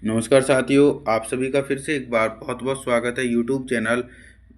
नमस्कार साथियों, आप सभी का फिर से एक बार बहुत बहुत स्वागत है YouTube channel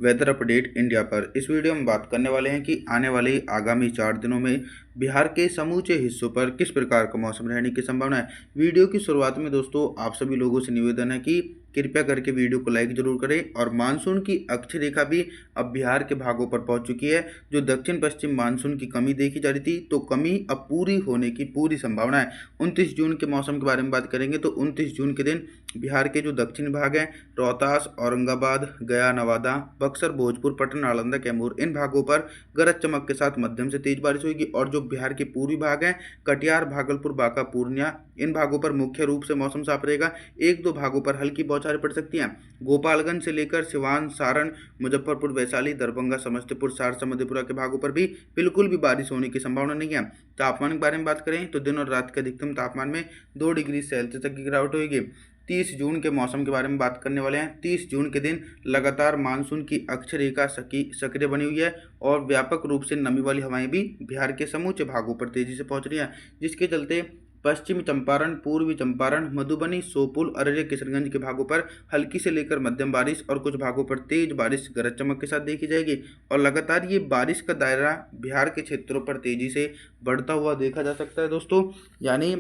weather update India पर। इस वीडियो में बात करने वाले हैं कि आने वाले आगामी 4 दिनों में बिहार के समूचे हिस्सों पर किस प्रकार का मौसम रहने की संभावना है। वीडियो की शुरुआत में दोस्तों आप सभी लोगों से निवेदन है कि कृपया करके वीडियो को लाइक जरूर करें। और मानसून की अक्षय रेखा भी अब बिहार के भागों पर पहुंच चुकी है। जो दक्षिण पश्चिम मानसून की कमी देखी जा रही थी, तो कमी अब पूरी होने की पूरी संभावना है। 29 जून के मौसम के बारे में बात करेंगे तो 29 जून के दिन बिहार के जो दक्षिणी भाग हैं, रोहतास, औरंगाबाद, गया, नवादा, बक्सर, भोजपुर, पटना, नालंदा, कैमूर, इन भागों पर गरज चमक के साथ मध्यम से तेज बारिश होगी। और जो बिहार के पूर्वी भाग हैं, कटिहार, भागलपुर, बांका, पूर्णिया, इन भागों पर मुख्य रूप से मौसम साफ रहेगा। एक दो भागों पर हल्की बौछारें पड़ सकती हैं। गोपालगंज से लेकर सिवान, सारण, मुजफ्फरपुर, वैशाली, दरभंगा, समस्तीपुर, सहरसा, मधेपुरा के भागों पर भी बिल्कुल भी बारिश होने की संभावना नहीं है। तापमान के बारे में बात करें तो दिन और रात के अधिकतम तापमान में 2 डिग्री सेल्सियस तक की गिरावट होगी। 30 जून के मौसम के बारे में बात करने वाले हैं। 30 जून के दिन लगातार मानसून की अक्षय रेखा सक्रिय बनी हुई है और व्यापक रूप से नमी वाली हवाएं भी बिहार के समूचे भागों पर तेजी से पहुंच रही हैं, जिसके चलते पश्चिमी चंपारण, पूर्वी चंपारण, मधुबनी, सोपुल, अररिया, किशनगंज के भागों पर हल्की से लेकर मध्यम बारिश और कुछ भागों पर तेज बारिश गरज चमक के साथ देखी जाएगी। और लगातार ये बारिश का दायरा बिहार के क्षेत्रों पर तेजी से बढ़ता हुआ देखा जा सकता है दोस्तों। यानी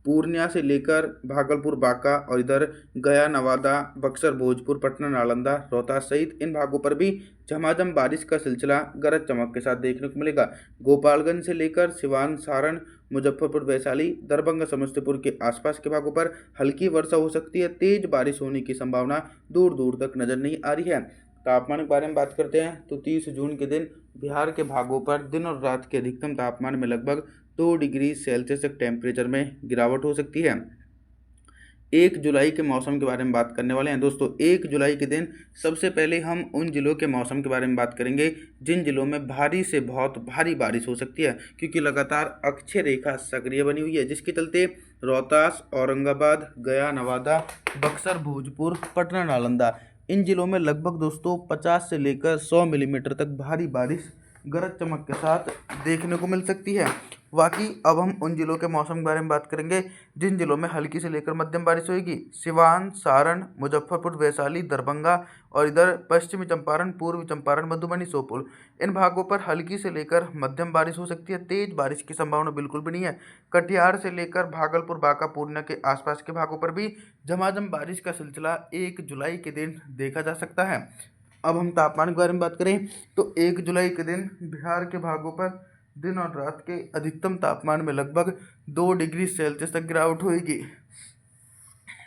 पूर्णिया से लेकर भागलपुर, बांका और इधर गया, नवादा, बक्सर, भोजपुर, पटना, नालंदा, रोहतास सहित इन भागों पर भी झमाझम बारिश का सिलसिला गरज चमक के साथ देखने को मिलेगा। गोपालगंज से लेकर सिवान, सारण, मुजफ्फरपुर, वैशाली, दरभंगा, समस्तीपुर के आसपास के भागों पर हल्की वर्षा हो सकती है। तेज बारिश होने की संभावना दूर दूर तक नजर नहीं आ रही है। तापमान के बारे में बात करते हैं तो 30 जून के दिन बिहार के भागों पर दिन और रात के अधिकतम तापमान में लगभग 2 डिग्री सेल्सियस तक टेम्परेचर में गिरावट हो सकती है। 1 जुलाई के मौसम के बारे में बात करने वाले हैं दोस्तों। 1 जुलाई के दिन सबसे पहले हम उन जिलों के मौसम के बारे में बात करेंगे जिन जिलों में भारी से बहुत भारी बारिश हो सकती है, क्योंकि लगातार अक्षय रेखा सक्रिय बनी हुई है, जिसके चलते रोहतास, औरंगाबाद, गया, नवादा, बक्सर, भोजपुर, पटना, नालंदा, इन जिलों में लगभग दोस्तों 50 से लेकर 100 मिलीमीटर तक भारी बारिश गरज चमक के साथ देखने को मिल सकती है। बाकी अब हम उन जिलों के मौसम के बारे में बात करेंगे जिन जिलों में हल्की से लेकर मध्यम बारिश होगी। सिवान, सारण, मुजफ्फरपुर, वैशाली, दरभंगा और इधर पश्चिमी चंपारण, पूर्वी चंपारण, मधुबनी, सोपुर, इन भागों पर हल्की से लेकर मध्यम बारिश हो सकती है। तेज बारिश की संभावना बिल्कुल भी नहीं है। कटिहार से लेकर भागलपुर, बांका, पूर्णिया के आसपास के भागों पर भी झमाझम बारिश का सिलसिला 1 जुलाई के दिन देखा जा सकता है। अब हम तापमान के बारे में बात करें तो 1 जुलाई के दिन बिहार के भागों पर दिन और रात के अधिकतम तापमान में लगभग 2 डिग्री सेल्सियस तक गिरावट होगी।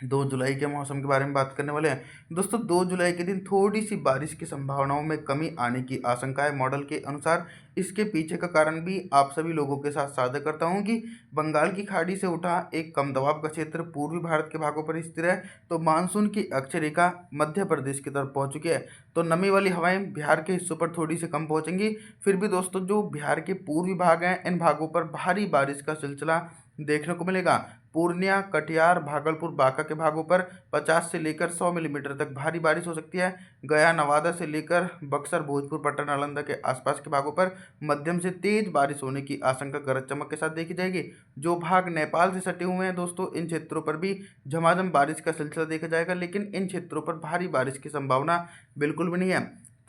2 जुलाई के मौसम के बारे में बात करने वाले हैं दोस्तों। 2 जुलाई के दिन थोड़ी सी बारिश की संभावनाओं में कमी आने की आशंका है मॉडल के अनुसार। इसके पीछे का कारण भी आप सभी लोगों के साथ साझा करता हूं कि बंगाल की खाड़ी से उठा एक कम दबाव का क्षेत्र पूर्वी भारत के भागों पर स्थिर है, तो मानसून की अक्षय रेखा मध्य प्रदेश की तरफ पहुंच चुकी है। तो नमी वाली हवाएं बिहार के हिस्सों पर थोड़ी सी कम पहुंचेंगी। फिर भी दोस्तों जो बिहार के पूर्वी भाग हैं, इन भागों पर भारी बारिश का सिलसिला देखने को मिलेगा। पूर्णिया, कटिहार, भागलपुर, बांका के भागों पर 50 से लेकर 100 मिलीमीटर तक भारी बारिश हो सकती है। गया, नवादा से लेकर बक्सर, भोजपुर, पटना, नालंदा के आसपास के भागों पर मध्यम से तेज बारिश होने की आशंका गरज चमक के साथ देखी जाएगी। जो भाग नेपाल से सटे हुए हैं दोस्तों, इन क्षेत्रों पर भी झमाझम बारिश का सिलसिला देखा जाएगा, लेकिन इन क्षेत्रों पर भारी बारिश की संभावना बिल्कुल भी नहीं है।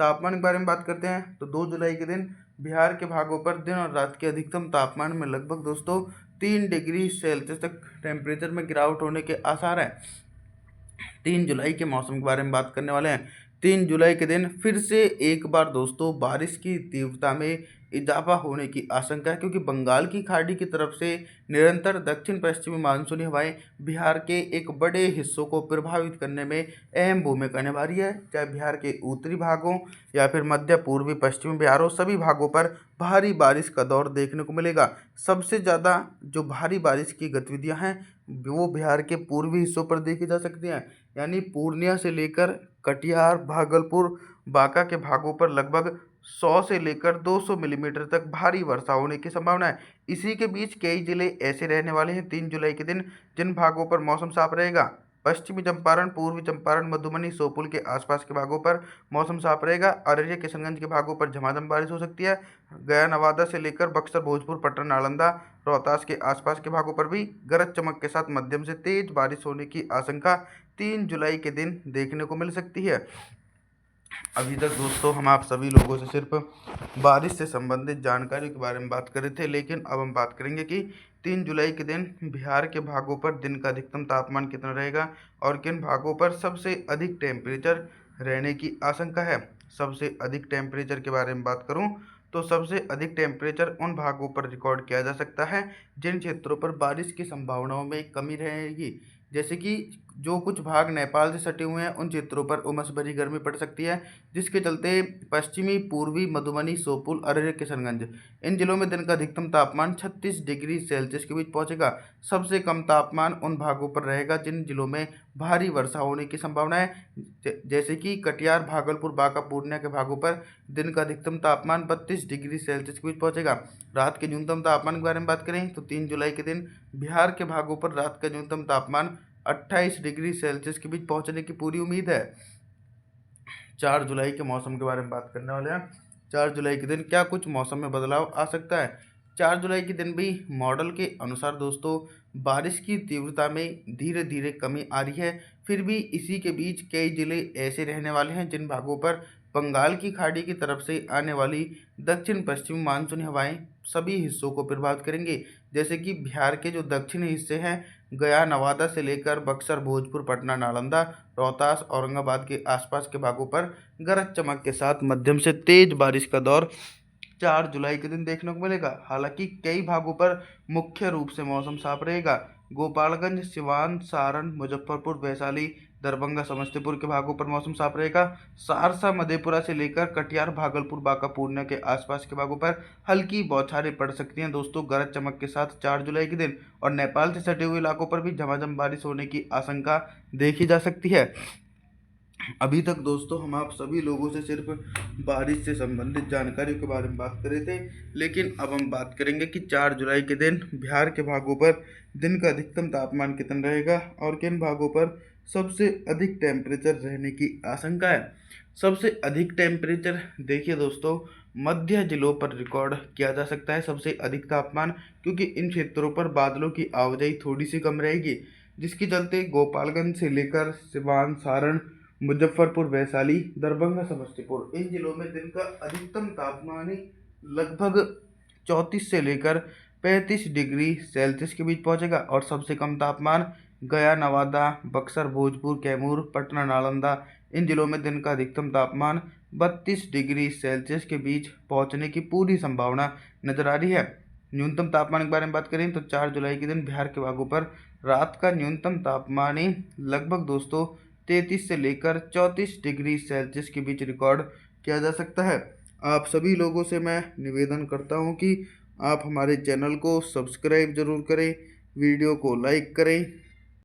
तापमान के बारे में बात करते हैं तो 2 जुलाई के दिन बिहार के भागों पर दिन और रात के अधिकतम तापमान में लगभग दोस्तों 3 डिग्री सेल्सियस तक टेम्परेचर में गिरावट होने के आसार हैं। 3 जुलाई के मौसम के बारे में बात करने वाले हैं। 3 जुलाई के दिन फिर से एक बार दोस्तों बारिश की तीव्रता में इजाफा होने की आशंका है, क्योंकि बंगाल की खाड़ी की तरफ से निरंतर दक्षिण पश्चिमी मानसूनी हवाएं बिहार के एक बड़े हिस्सों को प्रभावित करने में अहम भूमिका निभा रही है। चाहे बिहार के उत्तरी भागों या फिर मध्य, पूर्वी, पश्चिमी बिहार हो, सभी भागों पर भारी बारिश का दौर देखने को मिलेगा। सबसे ज़्यादा जो भारी बारिश की गतिविधियां हैं वो बिहार के पूर्वी हिस्सों पर देखी जा सकती हैं। यानी पूर्णिया से लेकर कटिहार, भागलपुर, बांका के भागों पर लगभग 100 से लेकर 200 मिलीमीटर तक भारी वर्षा होने की संभावना है। इसी के बीच कई जिले ऐसे रहने वाले हैं 3 जुलाई के दिन जिन भागों पर मौसम साफ रहेगा। पश्चिमी चंपारण, पूर्वी चंपारण, मधुबनी, श्योपुर के आसपास के भागों पर मौसम साफ रहेगा। अररिया, किशनगंज के भागों पर झमाझम बारिश हो सकती है। गया, नवादा से लेकर बक्सर, भोजपुर, पटना, नालंदा, रोहतास के आसपास के भागों पर भी गरज चमक के साथ मध्यम से तेज बारिश होने की आशंका 3 जुलाई के दिन देखने को मिल सकती है। अभी तक दोस्तों हम आप सभी लोगों से सिर्फ बारिश से संबंधित जानकारी के बारे में बात कर रहे थे, लेकिन अब हम बात करेंगे कि 3 जुलाई के दिन बिहार के भागों पर दिन का अधिकतम तापमान कितना रहेगा और किन भागों पर सबसे अधिक टेम्परेचर रहने की आशंका है। सबसे अधिक टेम्परेचर के बारे में बात करूं तो सबसे अधिक टेम्परेचर उन भागों पर रिकॉर्ड किया जा सकता है जिन क्षेत्रों पर बारिश की संभावनाओं में कमी रहेगी। जैसे कि जो कुछ भाग नेपाल से सटे हुए हैं उन क्षेत्रों पर उमस भरी गर्मी पड़ सकती है, जिसके चलते पश्चिमी, पूर्वी, मधुबनी, श्योपुर, अररिया, किशनगंज इन जिलों में दिन का अधिकतम तापमान 36 डिग्री सेल्सियस के बीच पहुंचेगा। सबसे कम तापमान उन भागों पर रहेगा जिन जिलों में भारी वर्षा होने की संभावना है, जैसे कि कटिहार, भागलपुर, बांका, पूर्णिया के भागों पर दिन का अधिकतम तापमान 32 डिग्री सेल्सियस के बीच पहुंचेगा। रात के न्यूनतम तापमान के बारे में बात करें तो 3 जुलाई के दिन बिहार के भागों पर रात का न्यूनतम तापमान 28 डिग्री सेल्सियस के बीच पहुंचने की पूरी उम्मीद है। 4 जुलाई के मौसम के बारे में बात करने वाले हैं। 4 जुलाई के दिन क्या कुछ मौसम में बदलाव आ सकता है। 4 जुलाई के दिन भी मॉडल के अनुसार दोस्तों बारिश की तीव्रता में धीरे धीरे कमी आ रही है। फिर भी इसी के बीच कई जिले ऐसे रहने वाले हैं जिन भागों पर बंगाल की खाड़ी की तरफ से आने वाली दक्षिण पश्चिमी मानसूनी हवाएं सभी हिस्सों को प्रभावित करेंगे। जैसे कि बिहार के जो दक्षिणी हिस्से हैं, गया, नवादा से लेकर बक्सर, भोजपुर, पटना, नालंदा, रोहतास, औरंगाबाद के आसपास के भागों पर गरज चमक के साथ मध्यम से तेज बारिश का दौर 4 जुलाई के दिन देखने को मिलेगा। हालांकि कई भागों पर मुख्य रूप से मौसम साफ रहेगा। गोपालगंज, सिवान, सारण, मुजफ्फरपुर, वैशाली, दरभंगा, समस्तीपुर के भागों पर मौसम साफ रहेगा। सहरसा, मधेपुरा से लेकर कटिहार, भागलपुर, बांका, पूर्णिया के आसपास के भागों पर हल्की बौछारें पड़ सकती हैं दोस्तों गरज चमक के साथ 4 जुलाई के दिन। और नेपाल से सटे हुए इलाकों पर भी झमाझम बारिश होने की आशंका देखी जा सकती है। अभी तक दोस्तों हम आप सभी लोगों से सिर्फ बारिश से संबंधित जानकारियों के बारे में बात कर रहे थे, लेकिन अब हम बात करेंगे कि 4 जुलाई के दिन बिहार के भागों पर दिन का अधिकतम तापमान कितना रहेगा और किन भागों पर सबसे अधिक टेम्परेचर रहने की आशंका है। सबसे अधिक टेम्परेचर देखिए दोस्तों मध्य जिलों पर रिकॉर्ड किया जा सकता है सबसे अधिक तापमान, क्योंकि इन क्षेत्रों पर बादलों की आवाजाही थोड़ी सी कम रहेगी, जिसके चलते गोपालगंज से लेकर सिवान, सारण, मुजफ्फरपुर, वैशाली, दरभंगा, समस्तीपुर इन जिलों में दिन का अधिकतम तापमान ही लगभग 34 से लेकर 35 डिग्री सेल्सियस के बीच पहुंचेगा और सबसे कम तापमान गया, नवादा, बक्सर, भोजपुर, कैमूर, पटना, नालंदा इन जिलों में दिन का अधिकतम तापमान 32 डिग्री सेल्सियस के बीच पहुंचने की पूरी संभावना नजर आ रही है। न्यूनतम तापमान के बारे में बात करें तो 4 जुलाई के दिन बिहार के भागों पर रात का न्यूनतम तापमान ही लगभग दोस्तों 33 से लेकर 34 डिग्री सेल्सियस के बीच रिकॉर्ड किया जा सकता है। आप सभी लोगों से मैं निवेदन करता हूं कि आप हमारे चैनल को सब्सक्राइब जरूर करें, वीडियो को लाइक करें